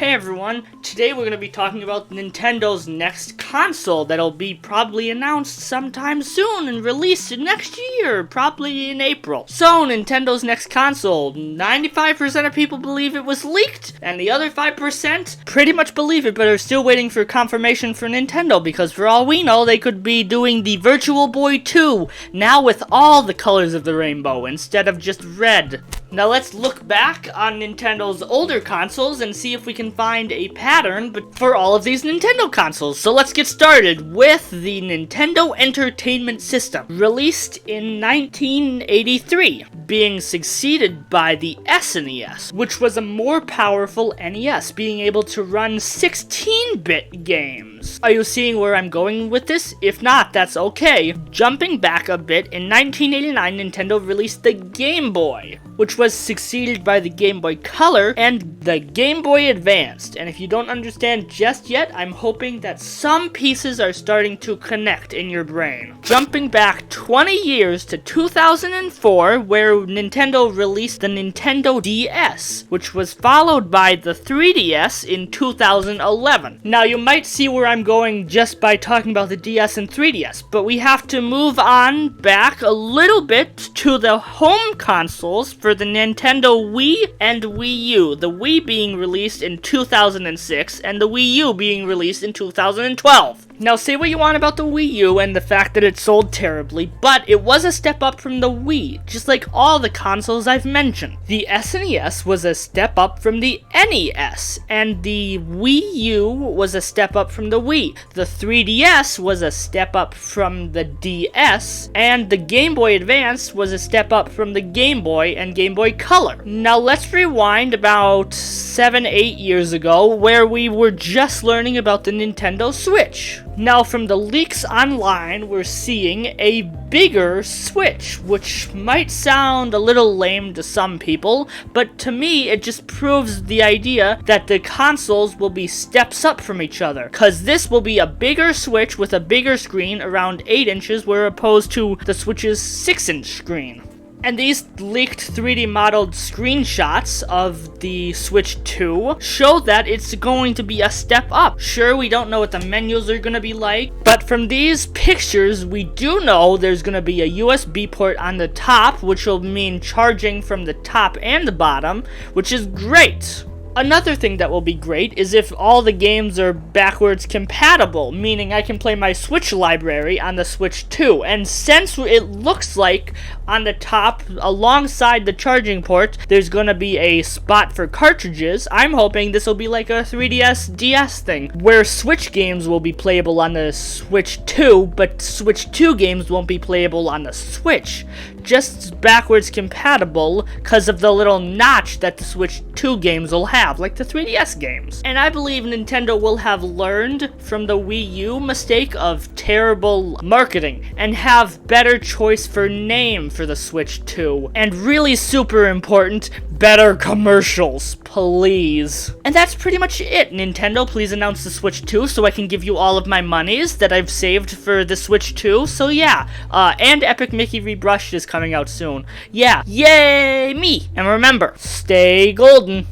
Hey everyone, today we're going to be talking about Nintendo's next console that'll be probably announced sometime soon and released next year, probably in April. So, Nintendo's next console, 95% of people believe it was leaked, and the other 5% pretty much believe it, but are still waiting for confirmation for Nintendo, because for all we know, they could be doing the Virtual Boy 2, now with all the colors of the rainbow, instead of just red. Now let's look back on Nintendo's older consoles and see if we can find a pattern for all of these Nintendo consoles. So let's get started with the Nintendo Entertainment System, released in 1983, being succeeded by the SNES, which was a more powerful NES, being able to run 16-bit games. Are you seeing where I'm going with this? If not, that's okay. Jumping back a bit, in 1989, Nintendo released the Game Boy, which was succeeded by the Game Boy Color and the Game Boy Advanced. And if you don't understand just yet, I'm hoping that some pieces are starting to connect in your brain. Jumping back 20 years to 2004, where Nintendo released the Nintendo DS, which was followed by the 3DS in 2011. Now, you might see where I'm going just by talking about the DS and 3DS, but we have to move on back a little bit to the home consoles for the Nintendo Wii and Wii U, the Wii being released in 2006 and the Wii U being released in 2012. Now, say what you want about the Wii U and the fact that it sold terribly, but it was a step up from the Wii, just like all the consoles I've mentioned. The SNES was a step up from the NES, and the Wii U was a step up from the Wii. The 3DS was a step up from the DS, and the Game Boy Advance was a step up from the Game Boy and Game Boy Color. Now, let's rewind about 7-8 years ago, where we were just learning about the Nintendo Switch. Now, from the leaks online, we're seeing a bigger Switch, which might sound a little lame to some people, but to me, it just proves the idea that the consoles will be steps up from each other, because this will be a bigger Switch with a bigger screen, around 8 inches, where opposed to the Switch's 6-inch screen. And these leaked 3D modeled screenshots of the Switch 2 show that it's going to be a step up. Sure, we don't know what the menus are going to be like, but from these pictures, we do know there's going to be a USB port on the top, which will mean charging from the top and the bottom, which is great. Another thing that will be great is if all the games are backwards compatible, meaning I can play my Switch library on the Switch 2. And since it looks like on the top, alongside the charging port, there's gonna be a spot for cartridges, I'm hoping this will be like a 3DS DS thing, where Switch games will be playable on the Switch 2, but Switch 2 games won't be playable on the Switch. Just backwards compatible because of the little notch that the Switch 2 games will have, like the 3DS games. And I believe Nintendo will have learned from the Wii U mistake of terrible marketing and have better choice for name for the Switch 2. And really super important, better commercials, please. And that's pretty much it. Nintendo, please announce the Switch 2 so I can give you all of my monies that I've saved for the Switch 2. So yeah, and Epic Mickey Rebrushed is coming out soon. Yeah, yay me! And remember, stay golden.